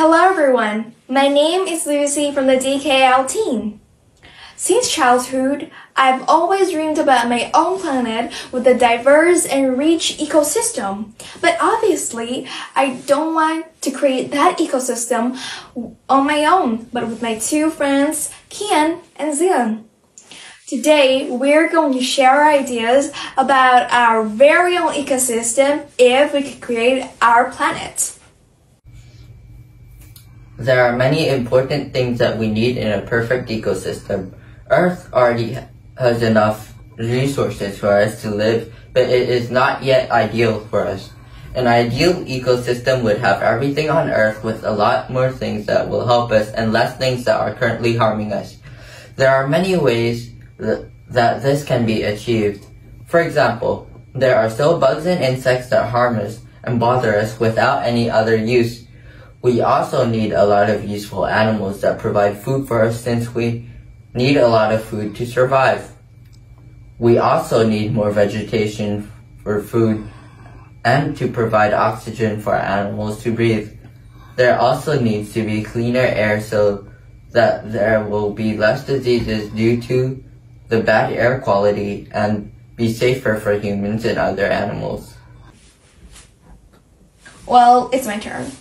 Hello everyone, my name is Lucy from the DKL team. Since childhood, I've always dreamed about my own planet with a diverse and rich ecosystem. But obviously, I don't want to create that ecosystem on my own, but with my two friends, Kiên and Dương. Today, we're going to share our ideas about our very own ecosystem if we could create our planet. There are many important things that we need in a perfect ecosystem. Earth already has enough resources for us to live, but it is not yet ideal for us. An ideal ecosystem would have everything on Earth with a lot more things that will help us and less things that are currently harming us. There are many ways that this can be achieved. For example, there are still bugs and insects that harm us and bother us without any other use. We also need a lot of useful animals that provide food for us since we need a lot of food to survive. We also need more vegetation for food and to provide oxygen for animals to breathe. There also needs to be cleaner air so that there will be less diseases due to the bad air quality and be safer for humans and other animals. Well, it's my turn.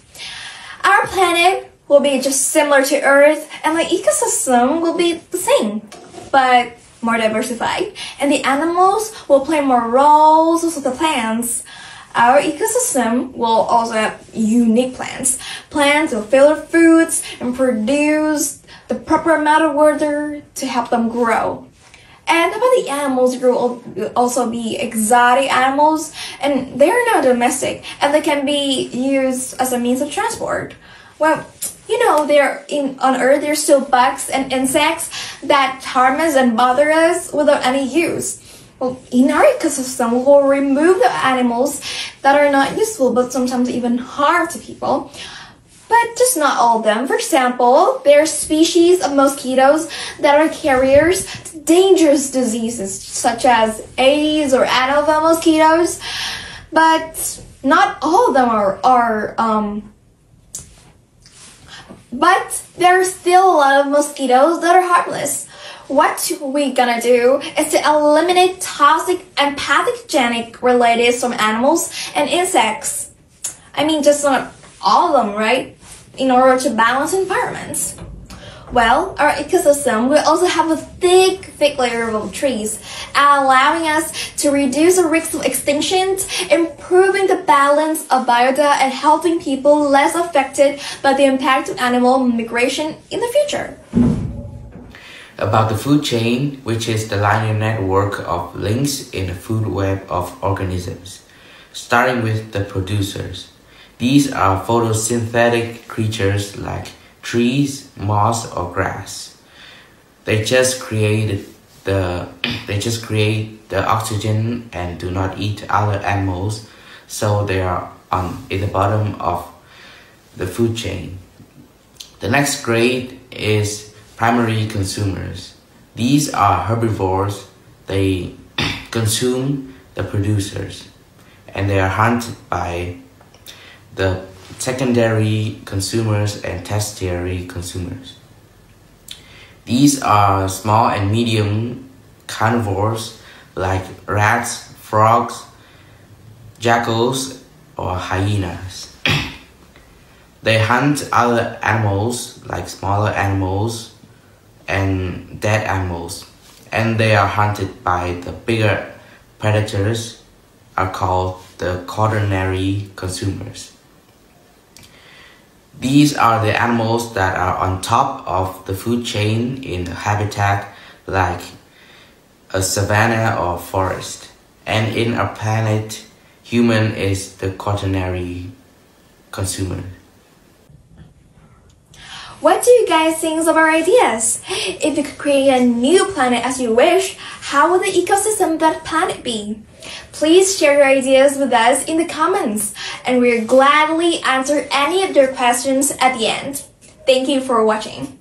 Our planet will be just similar to Earth, and the ecosystem will be the same, but more diversified. And the animals will play more roles with the plants. Our ecosystem will also have unique plants. Plants will filter foods and produce the proper amount of water to help them grow. And about the animals, will also be exotic animals, and they're not domestic, and they can be used as a means of transport. Well, you know, on Earth, there's still bugs and insects that harm us and bother us without any use. Well, in our ecosystem, we will remove the animals that are not useful, but sometimes even harm to people. But just not all of them. For example, there are species of mosquitoes that are carriers to dangerous diseases such as AIDS or anopheles mosquitoes. But not all of them but there are still a lot of mosquitoes that are harmless. What we're gonna do is to eliminate toxic and pathogenic relatives from animals and insects. I mean, just not all of them, right? In order to balance environments. Well, our ecosystem will also have a thick layer of trees, allowing us to reduce the risk of extinction, improving the balance of biota, and helping people less affected by the impact of animal migration in the future. About the food chain, which is the linear network of links in the food web of organisms, starting with the producers. These are photosynthetic creatures like trees, moss, or grass. They just create the oxygen and do not eat other animals, so they are in the bottom of the food chain. The next grade is primary consumers. These are herbivores. They consume the producers, and they are hunted by the secondary consumers and tertiary consumers. These are small and medium carnivores like rats, frogs, jackals, or hyenas. They hunt other animals like smaller animals and dead animals, and they are hunted by the bigger predators are called the quaternary consumers. These are the animals that are on top of the food chain in a habitat like a savanna or forest. And in our planet, human is the quaternary consumer. What do you guys think of our ideas? If you could create a new planet as you wish, how would the ecosystem of that planet be? Please share your ideas with us in the comments, and we'll gladly answer any of your questions at the end. Thank you for watching.